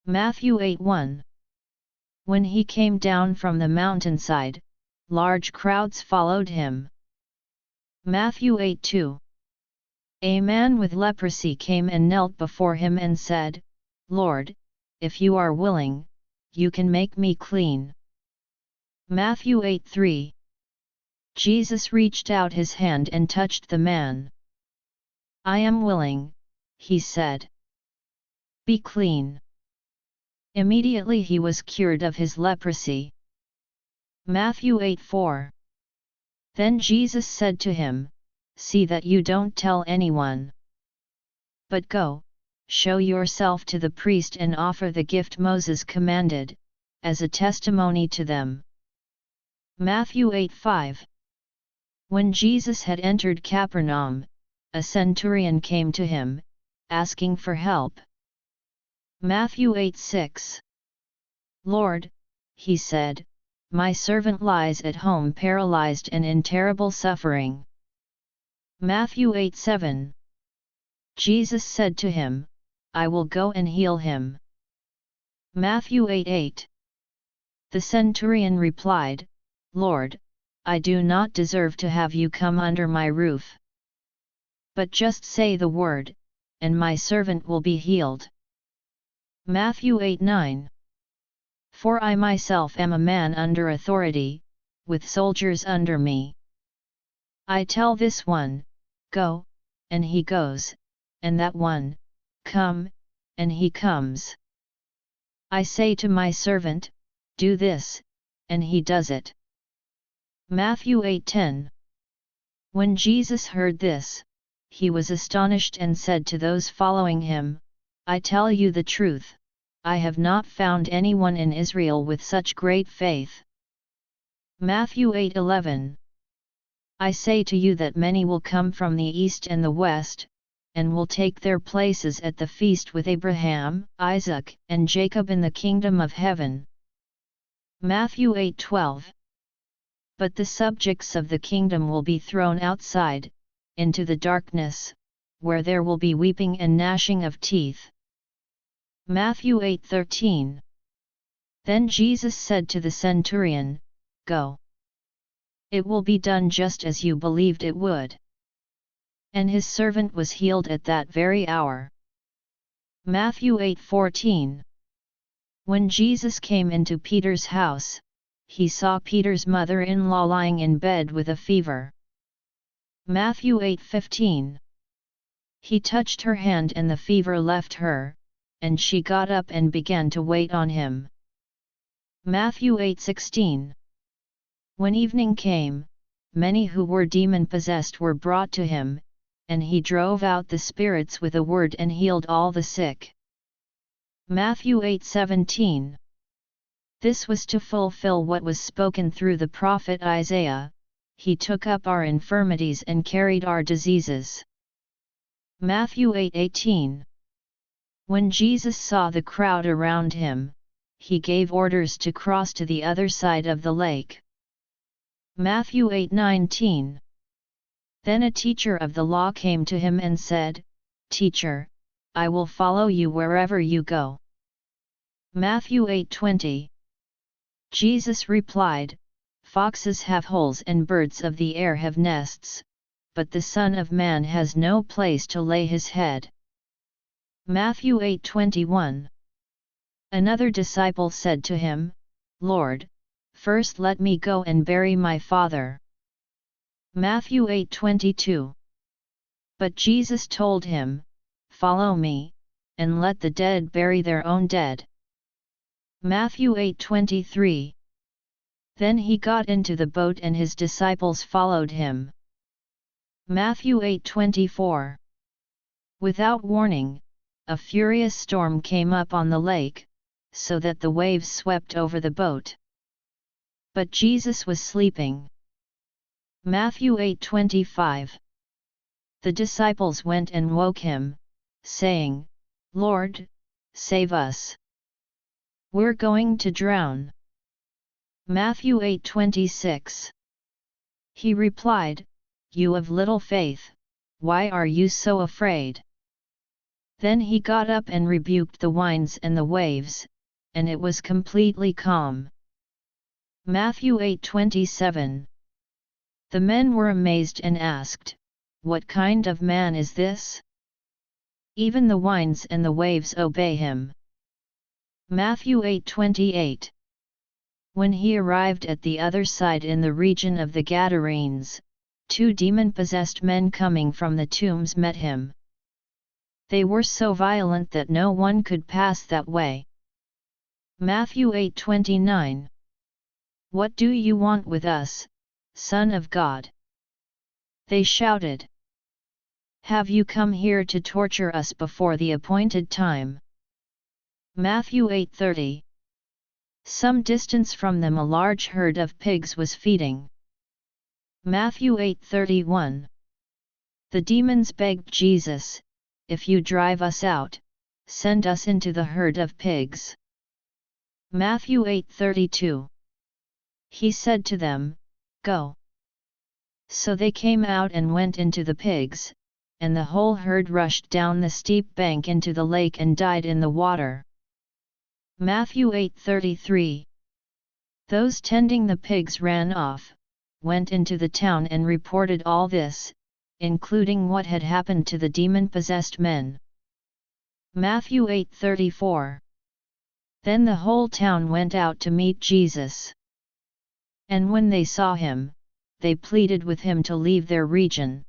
Matthew 8:1. When he came down from the mountainside, large crowds followed him. Matthew 8:2. A man with leprosy came and knelt before him and said, "Lord, if you are willing, you can make me clean." Matthew 8:3. Jesus reached out his hand and touched the man. "I am willing," he said. "Be clean." Immediately he was cured of his leprosy. Matthew 8:4. Then Jesus said to him, "See that you don't tell anyone. But go, show yourself to the priest and offer the gift Moses commanded, as a testimony to them." Matthew 8:5. When Jesus had entered Capernaum, a centurion came to him, asking for help. Matthew 8:6. "Lord," he said, "my servant lies at home paralyzed and in terrible suffering." Matthew 8:7. Jesus said to him, "I will go and heal him." Matthew 8:8. The centurion replied, "Lord, I do not deserve to have you come under my roof. But just say the word, and my servant will be healed." Matthew 8:9. "For I myself am a man under authority, with soldiers under me. I tell this one, 'Go,' and he goes, and that one, 'Come,' and he comes. I say to my servant, 'Do this,' and he does it." Matthew 8:10. When Jesus heard this, he was astonished and said to those following him, "I tell you the truth, I have not found anyone in Israel with such great faith." Matthew 8:11. I say to you that many will come from the east and the west, and will take their places at the feast with Abraham, Isaac, and Jacob in the kingdom of heaven. Matthew 8:12. But the subjects of the kingdom will be thrown outside, into the darkness, where there will be weeping and gnashing of teeth. Matthew 8:13. Then Jesus said to the centurion, "Go. It will be done just as you believed it would." And his servant was healed at that very hour. Matthew 8:14. When Jesus came into Peter's house, he saw Peter's mother-in-law lying in bed with a fever. Matthew 8:15. He touched her hand and the fever left her, and she got up and began to wait on him. Matthew 8:16. When evening came, many who were demon-possessed were brought to him, and he drove out the spirits with a word and healed all the sick. Matthew 8:17. This was to fulfill what was spoken through the prophet Isaiah, "He took up our infirmities and carried our diseases." Matthew 8:18. When Jesus saw the crowd around him, he gave orders to cross to the other side of the lake. Matthew 8:19. Then a teacher of the law came to him and said, "Teacher, I will follow you wherever you go." Matthew 8:20. Jesus replied, "Foxes have holes and birds of the air have nests, but the Son of Man has no place to lay his head." Matthew 8:21. Another disciple said to him, "Lord, first let me go and bury my father." Matthew 8:22. But Jesus told him, "Follow me, and let the dead bury their own dead." Matthew 8:23. Then he got into the boat and his disciples followed him. Matthew 8:24. Without warning, a furious storm came up on the lake, so that the waves swept over the boat. But Jesus was sleeping. Matthew 8:25. The disciples went and woke him, saying, "Lord, save us. We're going to drown." Matthew 8:26. He replied, "You of little faith, why are you so afraid?" Then he got up and rebuked the winds and the waves, and it was completely calm. Matthew 8:27. The men were amazed and asked, "What kind of man is this? Even the winds and the waves obey him." Matthew 8:28. When he arrived at the other side in the region of the Gadarenes, 2 demon-possessed men coming from the tombs met him. They were so violent that no one could pass that way. Matthew 8:29. "What do you want with us, Son of God?" They shouted. "Have you come here to torture us before the appointed time?" Matthew 8:30. Some distance from them a large herd of pigs was feeding. Matthew 8:31. The demons begged Jesus, "If you drive us out, send us into the herd of pigs." Matthew 8:32. He said to them, "Go." So they came out and went into the pigs, and the whole herd rushed down the steep bank into the lake and died in the water. Matthew 8:33. Those tending the pigs ran off, went into the town and reported all this, including what had happened to the demon-possessed men. Matthew 8:34. Then the whole town went out to meet Jesus. And when they saw him, they pleaded with him to leave their region.